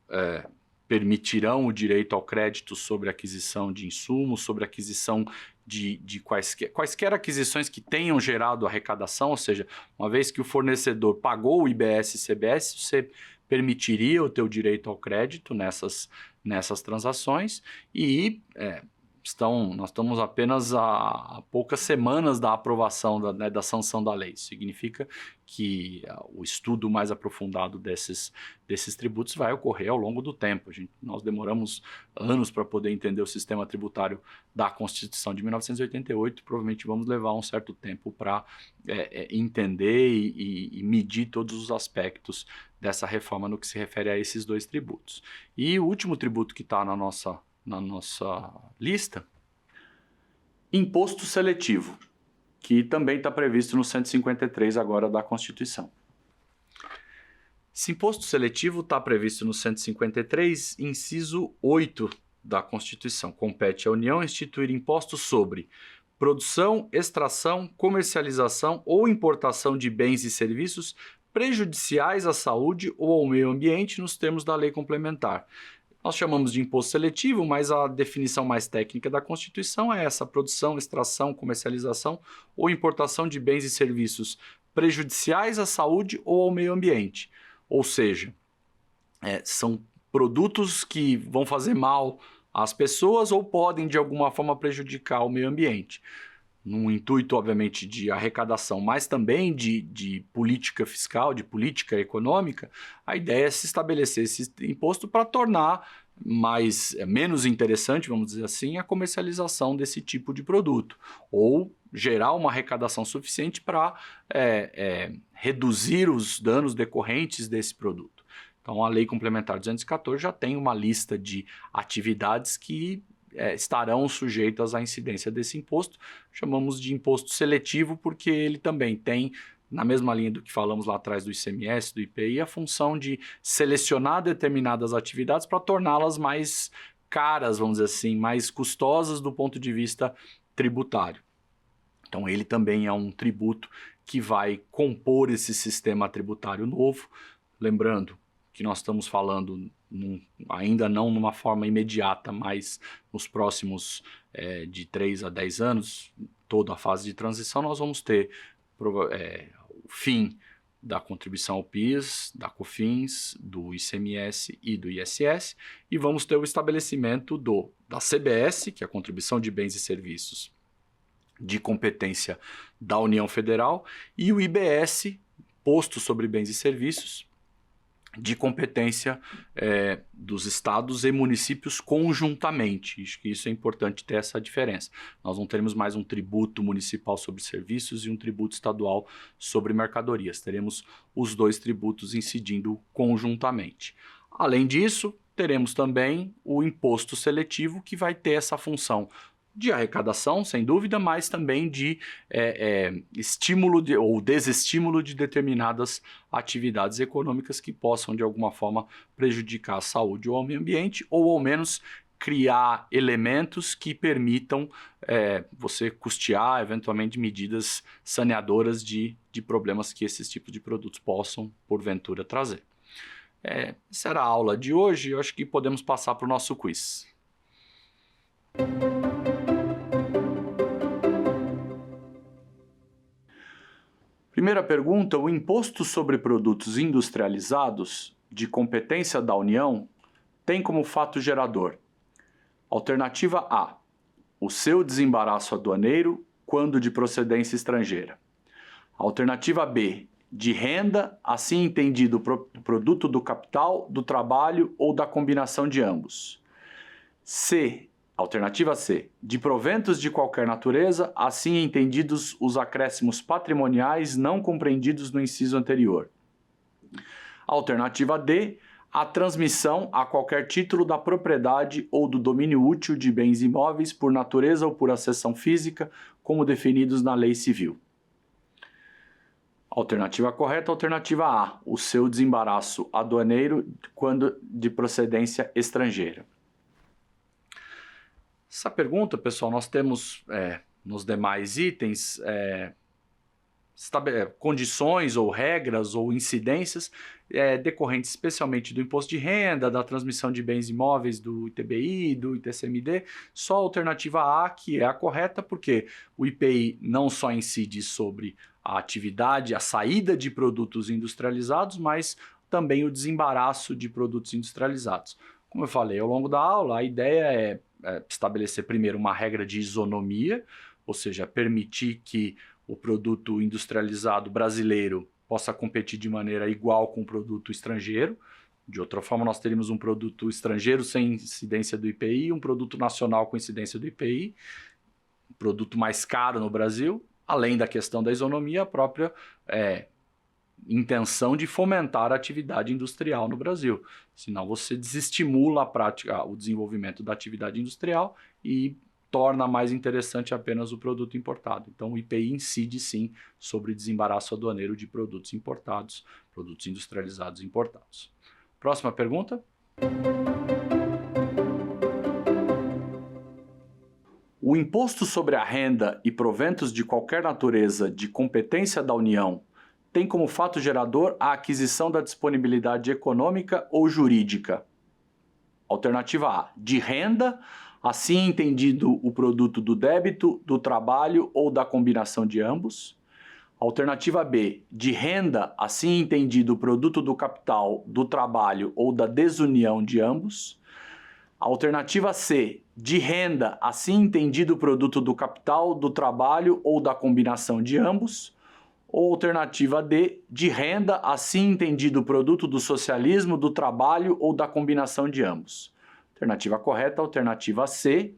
permitirão o direito ao crédito sobre aquisição de insumos, sobre aquisição de quaisquer aquisições que tenham gerado arrecadação, ou seja, uma vez que o fornecedor pagou o IBS e CBS, você permitiria o teu direito ao crédito nessas transações, e nós estamos apenas a poucas semanas da aprovação, da sanção da lei. Isso significa que o estudo mais aprofundado desses tributos vai ocorrer ao longo do tempo. Nós demoramos anos para poder entender o sistema tributário da Constituição de 1988, provavelmente vamos levar um certo tempo para entender e medir todos os aspectos dessa reforma no que se refere a esses dois tributos. E o último tributo que está na nossa lista, imposto seletivo, que também está previsto no 153 agora da Constituição. Esse imposto seletivo está previsto no 153, inciso 8 da Constituição. Compete à União instituir impostos sobre produção, extração, comercialização ou importação de bens e serviços prejudiciais à saúde ou ao meio ambiente nos termos da lei complementar. Nós chamamos de imposto seletivo, mas a definição mais técnica da Constituição é essa: produção, extração, comercialização ou importação de bens e serviços prejudiciais à saúde ou ao meio ambiente. Ou seja, são produtos que vão fazer mal às pessoas ou podem de alguma forma prejudicar o meio ambiente. Num intuito, obviamente, de arrecadação, mas também de política fiscal, de política econômica, a ideia é se estabelecer esse imposto para tornar menos interessante, vamos dizer assim, a comercialização desse tipo de produto, ou gerar uma arrecadação suficiente para reduzir os danos decorrentes desse produto. Então, a Lei Complementar 214 já tem uma lista de atividades que estarão sujeitas à incidência desse imposto. Chamamos de imposto seletivo porque ele também tem, na mesma linha do que falamos lá atrás do ICMS, do IPI, a função de selecionar determinadas atividades para torná-las mais caras, vamos dizer assim, mais custosas do ponto de vista tributário. Então ele também é um tributo que vai compor esse sistema tributário novo. Lembrando que nós estamos falando ainda não numa forma imediata, mas nos próximos de 3 a 10 anos, toda a fase de transição, nós vamos ter o fim da contribuição ao PIS, da COFINS, do ICMS e do ISS, e vamos ter o estabelecimento da CBS, que é a Contribuição de Bens e Serviços de competência da União Federal, e o IBS, Imposto sobre Bens e Serviços, de competência dos estados e municípios conjuntamente. Acho que isso é importante ter essa diferença. Nós não teremos mais um tributo municipal sobre serviços e um tributo estadual sobre mercadorias. Teremos os dois tributos incidindo conjuntamente. Além disso, teremos também o imposto seletivo, que vai ter essa função de arrecadação, sem dúvida, mas também de estímulo ou desestímulo de determinadas atividades econômicas que possam, de alguma forma, prejudicar a saúde ou o meio ambiente, ou ao menos criar elementos que permitam você custear, eventualmente, medidas saneadoras de problemas que esses tipos de produtos possam, porventura, trazer. Essa era a aula de hoje. Eu acho que podemos passar para o nosso quiz. Primeira pergunta: o imposto sobre produtos industrializados de competência da União tem como fato gerador: alternativa A, o seu desembaraço aduaneiro quando de procedência estrangeira; alternativa B, de renda, assim entendido produto do capital, do trabalho ou da combinação de ambos; alternativa C, de proventos de qualquer natureza, assim entendidos os acréscimos patrimoniais não compreendidos no inciso anterior; alternativa D, a transmissão a qualquer título da propriedade ou do domínio útil de bens imóveis por natureza ou por acessão física, como definidos na lei civil. Alternativa correta, alternativa A, o seu desembaraço aduaneiro quando de procedência estrangeira. Essa pergunta, pessoal, nós temos nos demais itens condições ou regras ou incidências decorrentes especialmente do imposto de renda, da transmissão de bens imóveis do ITBI, do ITCMD. Só a alternativa A que é a correta, porque o IPI não só incide sobre a atividade, a saída de produtos industrializados, mas também o desembaraço de produtos industrializados. Como eu falei ao longo da aula, a ideia é estabelecer primeiro uma regra de isonomia, ou seja, permitir que o produto industrializado brasileiro possa competir de maneira igual com o produto estrangeiro. De outra forma, nós teríamos um produto estrangeiro sem incidência do IPI, um produto nacional com incidência do IPI, um produto mais caro no Brasil, além da questão da isonomia, a própria intenção de fomentar a atividade industrial no Brasil. Senão você desestimula a prática, o desenvolvimento da atividade industrial e torna mais interessante apenas o produto importado. Então o IPI incide sim sobre desembaraço aduaneiro de produtos importados, produtos industrializados importados. Próxima pergunta. O imposto sobre a renda e proventos de qualquer natureza de competência da União tem como fato gerador a aquisição da disponibilidade econômica ou jurídica. Alternativa A, de renda, assim entendido o produto do débito, do trabalho ou da combinação de ambos. Alternativa B, de renda, assim entendido o produto do capital, do trabalho ou da desunião de ambos. Alternativa C, de renda, assim entendido o produto do capital, do trabalho ou da combinação de ambos. Ou alternativa D, de renda, assim entendido o produto do socialismo, do trabalho ou da combinação de ambos. Alternativa correta, alternativa C.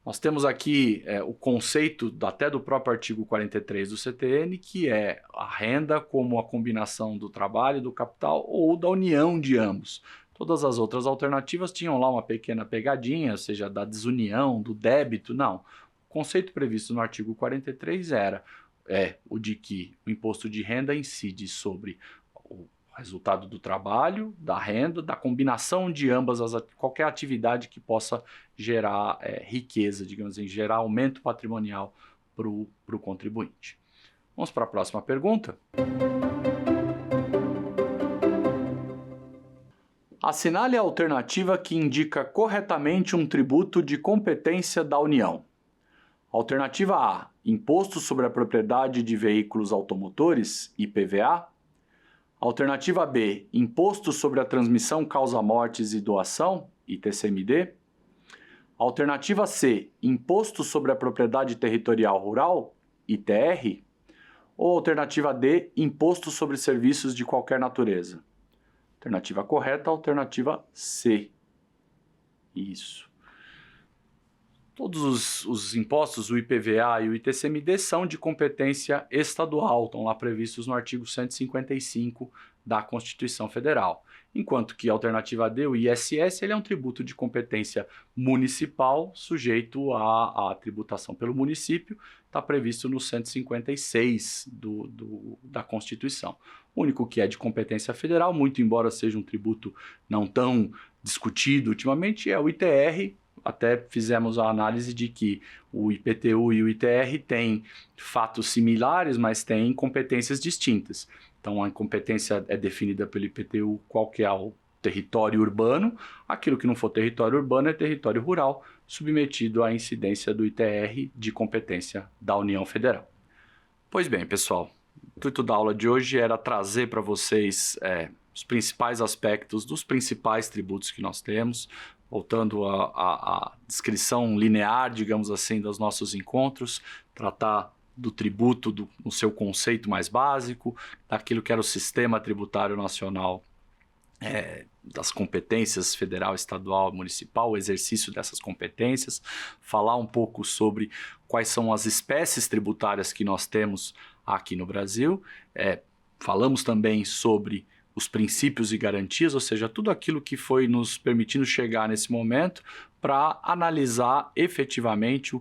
Nós temos aqui o conceito até do próprio artigo 43 do CTN, que é a renda como a combinação do trabalho, do capital ou da união de ambos. Todas as outras alternativas tinham lá uma pequena pegadinha, ou seja, da desunião, do débito. Não. O conceito previsto no artigo 43 é o de que o imposto de renda incide sobre o resultado do trabalho, da renda, da combinação de ambas, qualquer atividade que possa gerar riqueza, digamos assim, gerar aumento patrimonial para o contribuinte. Vamos para a próxima pergunta. Assinale a alternativa que indica corretamente um tributo de competência da União. Alternativa A, Imposto sobre a Propriedade de Veículos Automotores, IPVA. Alternativa B, Imposto sobre a Transmissão Causa-Mortes e Doação, ITCMD. Alternativa C, Imposto sobre a Propriedade Territorial Rural, ITR. Ou alternativa D, Imposto sobre Serviços de Qualquer Natureza. Alternativa correta, alternativa C. Isso. Todos os impostos, o IPVA e o ITCMD, são de competência estadual, estão lá previstos no artigo 155 da Constituição Federal. Enquanto que a alternativa D, o ISS, ele é um tributo de competência municipal, sujeito à tributação pelo município, está previsto no 156 da Constituição. O único que é de competência federal, muito embora seja um tributo não tão discutido ultimamente, é o ITR. Até fizemos a análise de que o IPTU e o ITR têm fatos similares, mas têm competências distintas. Então, a competência é definida pelo IPTU, qual que é o território urbano. Aquilo que não for território urbano é território rural, submetido à incidência do ITR de competência da União Federal. Pois bem, pessoal, o intuito da aula de hoje era trazer para vocês os principais aspectos dos principais tributos que nós temos, voltando à descrição linear, digamos assim, dos nossos encontros, tratar do tributo no seu conceito mais básico, daquilo que era o sistema tributário nacional, das competências federal, estadual, municipal, o exercício dessas competências, falar um pouco sobre quais são as espécies tributárias que nós temos aqui no Brasil, falamos também sobre os princípios e garantias, ou seja, tudo aquilo que foi nos permitindo chegar nesse momento para analisar efetivamente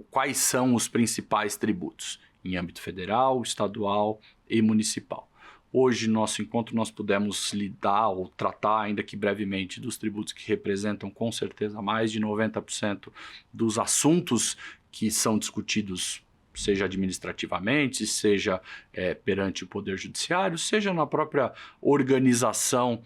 quais são os principais tributos em âmbito federal, estadual e municipal. Hoje, no nosso encontro, nós pudemos lidar ou tratar, ainda que brevemente, dos tributos que representam com certeza mais de 90% dos assuntos que são discutidos, seja administrativamente, seja perante o Poder Judiciário, seja na própria organização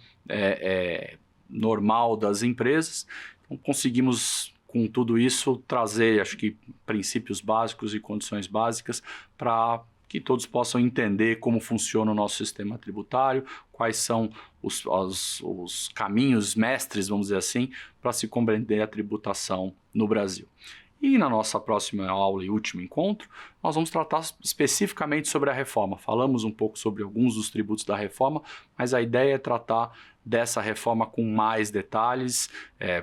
normal das empresas. Então, conseguimos, com tudo isso, trazer, acho que, princípios básicos e condições básicas para que todos possam entender como funciona o nosso sistema tributário, quais são os caminhos mestres, vamos dizer assim, para se compreender a tributação no Brasil. E na nossa próxima aula e último encontro, nós vamos tratar especificamente sobre a reforma. Falamos um pouco sobre alguns dos tributos da reforma, mas a ideia é tratar dessa reforma com mais detalhes,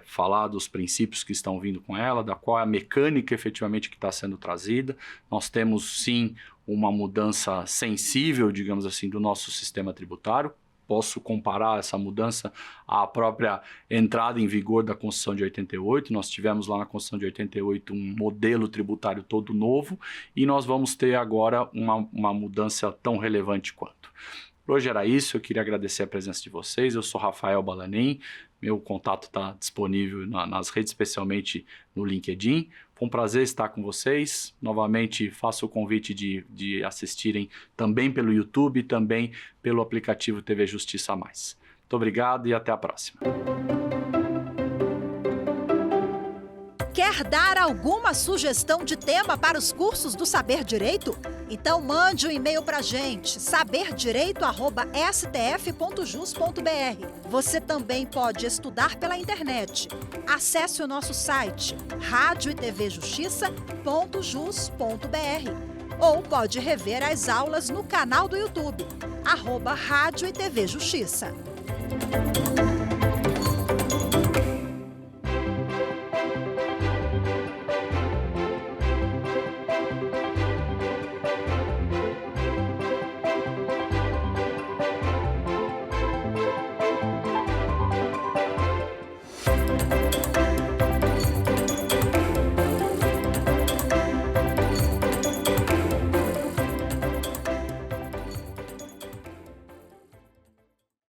falar dos princípios que estão vindo com ela, da qual é a mecânica efetivamente que está sendo trazida. Nós temos sim uma mudança sensível, digamos assim, do nosso sistema tributário. Posso comparar essa mudança à própria entrada em vigor da Constituição de 88. Nós tivemos lá na Constituição de 88 um modelo tributário todo novo e nós vamos ter agora uma mudança tão relevante quanto. Por hoje era isso, eu queria agradecer a presença de vocês. Eu sou Rafael Balanin, meu contato está disponível nas redes, especialmente no LinkedIn. Foi um prazer estar com vocês. Novamente, faço o convite de assistirem também pelo YouTube e também pelo aplicativo TV Justiça Mais. Muito Muito obrigado e até a próxima. Quer dar alguma sugestão de tema para os cursos do Saber Direito? Então mande um e-mail para a gente, saberdireito@stf.jus.br. Você também pode estudar pela internet. Acesse o nosso site radioetvjustiça.jus.br ou pode rever as aulas no canal do YouTube, @Rádio e TV Justiça.